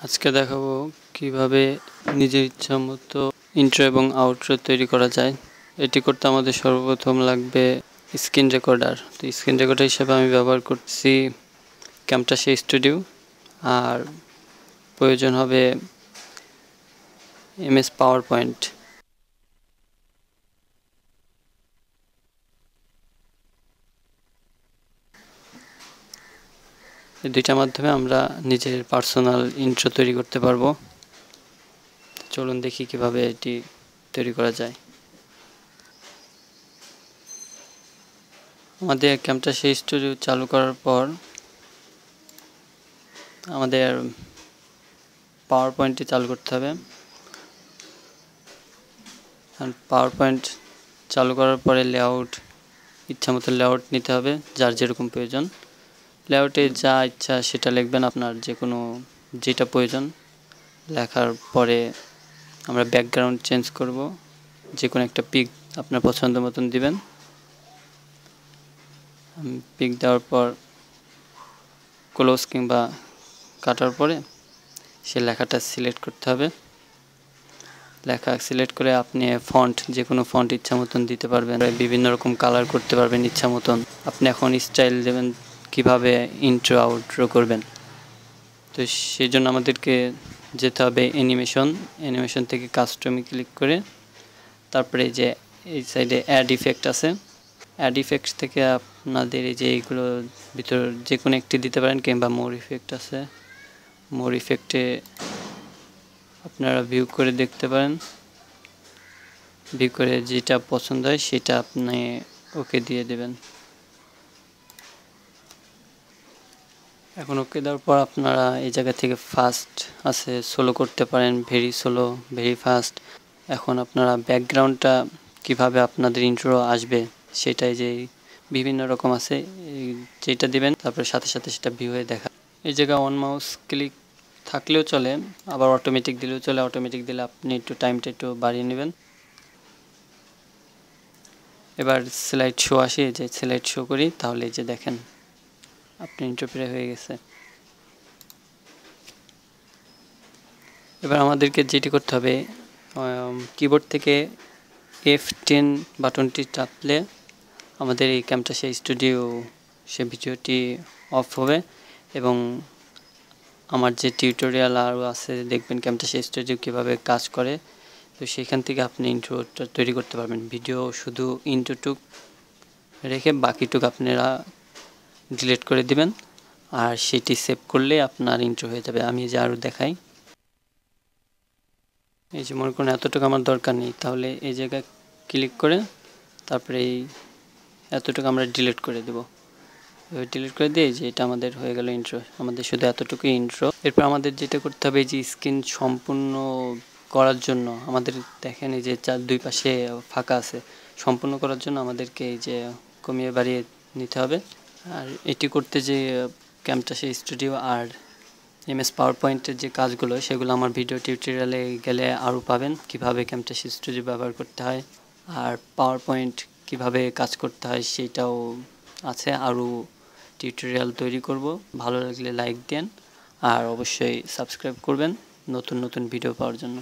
আজকে দেখাবো কিভাবে নিজের ইচ্ছামতো ইন্ট্রো এবং আউটরো তৈরি করা যায়। এটি করতে আমাদের সর্বপ্রথম লাগবে স্ক্রিন রেকর্ডার। তো স্ক্রিন রেকর্ডার হিসেবে আমি ব্যবহার করছি ক্যামটাশিয়া স্টুডিও, আর প্রয়োজন হবে MS পাওয়ার পয়েন্ট। এই দুইটার মাধ্যমে আমরা নিজের পার্সোনাল ইন্ট্রো তৈরি করতে পারবো। চলুন দেখি কিভাবে এটি তৈরি করা যায়। আমাদের ক্যামটাশিয়া স্টুডিও চালু করার পর আমাদের পাওয়ার পয়েন্টটি চালু করতে হবে। পাওয়ার পয়েন্ট চালু করার পরে লেআউট, ইচ্ছামতো লেআউট নিতে হবে, যার যেরকম প্রয়োজন। লেআউটে যা ইচ্ছা সেটা লিখবেন, আপনার যে কোনো যেটা প্রয়োজন। লেখার পরে আমরা ব্যাকগ্রাউন্ড চেঞ্জ করব, যে কোনো একটা পিক আপনার পছন্দ মতন দিবেন। পিক দেওয়ার পর ক্লোজ কিংবা কাটার পরে সে লেখাটা সিলেক্ট করতে হবে। লেখা সিলেক্ট করে আপনি ফন্ট, যে কোনো ফন্ট ইচ্ছা মতন দিতে পারবেন, বিভিন্ন রকম কালার করতে পারবেন ইচ্ছা মতন। আপনি এখন স্টাইল দেবেন কিভাবে ইন্ট্রো আউটরো করবেন। তো সেই জন্য আমাদেরকে যেতে হবে অ্যানিমেশন থেকে কাস্টমে ক্লিক করে তারপরে যে এই সাইডে অ্যাড ইফেক্ট আছে, অ্যাড ইফেক্ট থেকে আপনাদের এই যে এইগুলো ভিতর যে কোনো একটি দিতে পারেন, কিংবা মোর ইফেক্ট আছে, মোর ইফেক্টে আপনারা ভিউ করে দেখতে পারেন। ভিউ করে যেটা পছন্দ হয় সেটা আপনি ওকে দিয়ে দেবেন। এখন ওকে দেওয়ার পর আপনারা এই জায়গা থেকে ফাস্ট আছে সোলো করতে পারেন, ভেরি সোলো, ভেরি ফাস্ট। এখন আপনারা ব্যাকগ্রাউন্ডটা কিভাবে আপনাদের ইন্ট্রো আসবে সেটাই যে বিভিন্ন রকম আছে, যেটা দিবেন তারপরে সাথে সাথে সেটা ভিউ হয়ে দেখা। এই জায়গায় অন মাউস ক্লিক থাকলেও চলে, আবার অটোমেটিক দিলেও চলে। অটোমেটিক দিলে আপনি একটু টাইমটা একটু বাড়িয়ে নেবেন। এবার স্লাইড শো আসে, যে স্লাইড শো করি, তাহলে যে দেখেন আপনি ইন্ট্রো প্রায় হয়ে গেছে। এবার আমাদেরকে যেটি করতে হবে, কিবোর্ড থেকে F10 বাটনটি চাপলে আমাদের এই ক্যামটাশিয়া স্টুডিও সে ভিডিওটি অফ হবে, এবং আমার যে টিউটোরিয়াল আরও আছে দেখবেন ক্যামটাশিয়া স্টুডিও কীভাবে কাজ করে। তো সেখান থেকে আপনি ইন্ট্রোটা তৈরি করতে পারবেন। ভিডিও শুধু ইন্ট্রোটুক রেখে বাকিটুক আপনারা ডিলিট করে দিবেন, আর সেটি সেভ করলে আপনার ইন্ট্রো হয়ে যাবে। আমি যে আরও দেখাই, এই যে মনে করুন এতটুকু আমার দরকার নেই, তাহলে এই জায়গায় ক্লিক করে তারপরে এই এতটুকু আমরা ডিলিট করে দেব। এবার ডিলিট করে দিয়ে যে এটা আমাদের হয়ে গেল ইন্ট্রো। আমাদের শুধু এতটুকুই ইন্ট্রো। এরপর আমাদের যেটা করতে হবে, যে স্ক্রিন সম্পূর্ণ করার জন্য আমাদের দেখেন এই যে দুই পাশে ফাঁকা আছে, সম্পূর্ণ করার জন্য আমাদেরকে এই যে কমিয়ে বাড়িয়ে নিতে হবে। আর এটি করতে যে ক্যামটাশিয়া স্টুডিও আর MS পাওয়ার পয়েন্টের যে কাজগুলো, সেগুলো আমার ভিডিও টিউটোরিয়ালে গেলে আরও পাবেন, কিভাবে ক্যামটাশিয়া স্টুডিও ব্যবহার করতে হয় আর পাওয়ার পয়েন্ট কীভাবে কাজ করতে হয় সেটাও আছে। আরও টিউটোরিয়াল তৈরি করব। ভালো লাগলে লাইক দেন, আর অবশ্যই সাবস্ক্রাইব করবেন নতুন নতুন ভিডিও পাওয়ার জন্য।